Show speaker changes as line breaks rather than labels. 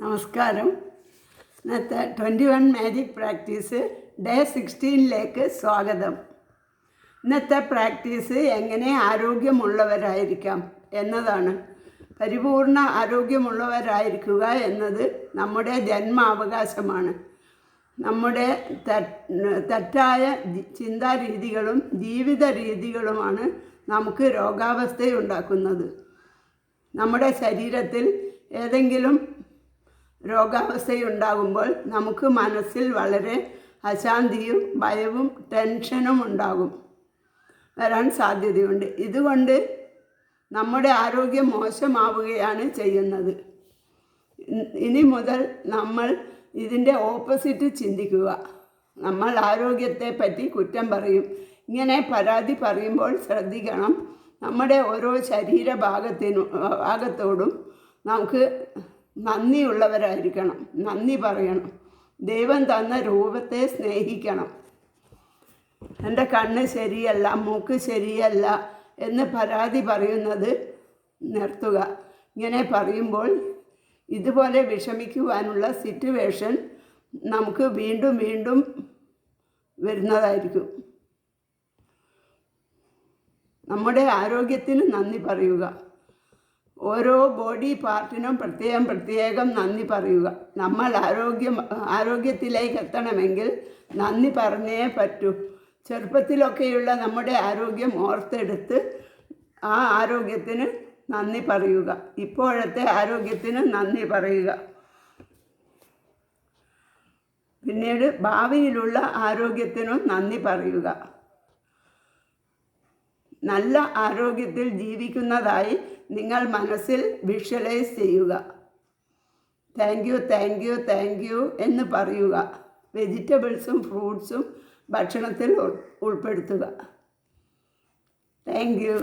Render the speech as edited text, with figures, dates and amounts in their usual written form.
നമസ്കാരം. ഇന്നത്തെ 21 magic practice day 16ലേക്ക് സ്വാഗതം. ഇന്നത്തെ പ്രാക്ടീസ് എങ്ങനെ ആരോഗ്യമുള്ളവരായിരിക്കാം എന്നതാണ്. പരിപൂർണ ആരോഗ്യമുള്ളവരായിരിക്കുക എന്നത് നമ്മുടെ ജന്മാവകാശമാണ്. നമ്മുടെ തെറ്റായ ചിന്താരീതികളും ജീവിത രീതികളുമാണ് നമുക്ക് രോഗാവസ്ഥയുണ്ടാക്കുന്നത്. നമ്മുടെ ശരീരത്തിൽ ഏതെങ്കിലും രോഗാവസ്ഥയുണ്ടാകുമ്പോൾ നമുക്ക് മനസ്സിൽ വളരെ അശാന്തിയും ഭയവും ടെൻഷനും വരാൻ സാധ്യതയുണ്ട്. ഇതുകൊണ്ട് നമ്മുടെ ആരോഗ്യം മോശമാവുകയാണ് ചെയ്യുന്നത്. ഇനി മുതൽ നമ്മൾ ഇതിൻ്റെ ഓപ്പോസിറ്റ് ചിന്തിക്കുക. നമ്മൾ ആരോഗ്യത്തെ പറ്റി കുറ്റം പറയും. ഇങ്ങനെ പരാതി പറയുമ്പോൾ ശ്രദ്ധിക്കണം. നമ്മുടെ ഓരോ ഭാഗത്തോടും നമുക്ക് നന്ദിയുള്ളവരായിരിക്കണം. നന്ദി പറയണം. ദൈവം തന്ന രൂപത്തെ സ്നേഹിക്കണം. എൻ്റെ കണ്ണ് ശരിയല്ല, മൂക്ക് ശരിയല്ല എന്ന് പരാതി പറയുന്നത് നിർത്തുക. ഇങ്ങനെ പറയുമ്പോൾ ഇതുപോലെ വിഷമിക്കുവാനുള്ള സിറ്റുവേഷൻ നമുക്ക് വീണ്ടും വീണ്ടും വരുന്നതായിരിക്കും. നമ്മുടെ ആരോഗ്യത്തിന് നന്ദി പറയുക. ഓരോ ബോഡി പാർട്ടിനും പ്രത്യേകം നന്ദി പറയുക. നമ്മൾ ആരോഗ്യത്തിലേക്ക് എത്തണമെങ്കിൽ നന്ദി പറഞ്ഞേ പറ്റൂ. ചെറുപ്പത്തിലൊക്കെയുള്ള നമ്മുടെ ആരോഗ്യം ഓർത്തെടുത്ത് ആ ആരോഗ്യത്തിന് നന്ദി പറയുക. ഇപ്പോഴത്തെ ആരോഗ്യത്തിന് നന്ദി പറയുക. പിന്നീട് ഭാവിയിലുള്ള ആരോഗ്യത്തിനും നന്ദി പറയുക. നല്ല ആരോഗ്യത്തിൽ ജീവിക്കുന്നതായി നിങ്ങൾ മനസ്സിൽ വിഷ്വലൈസ് ചെയ്യുക. താങ്ക് യു എന്ന് പറയുക. വെജിറ്റബിൾസും ഫ്രൂട്ട്സും ഭക്ഷണത്തിൽ ഉൾപ്പെടുത്തുക. Thank you.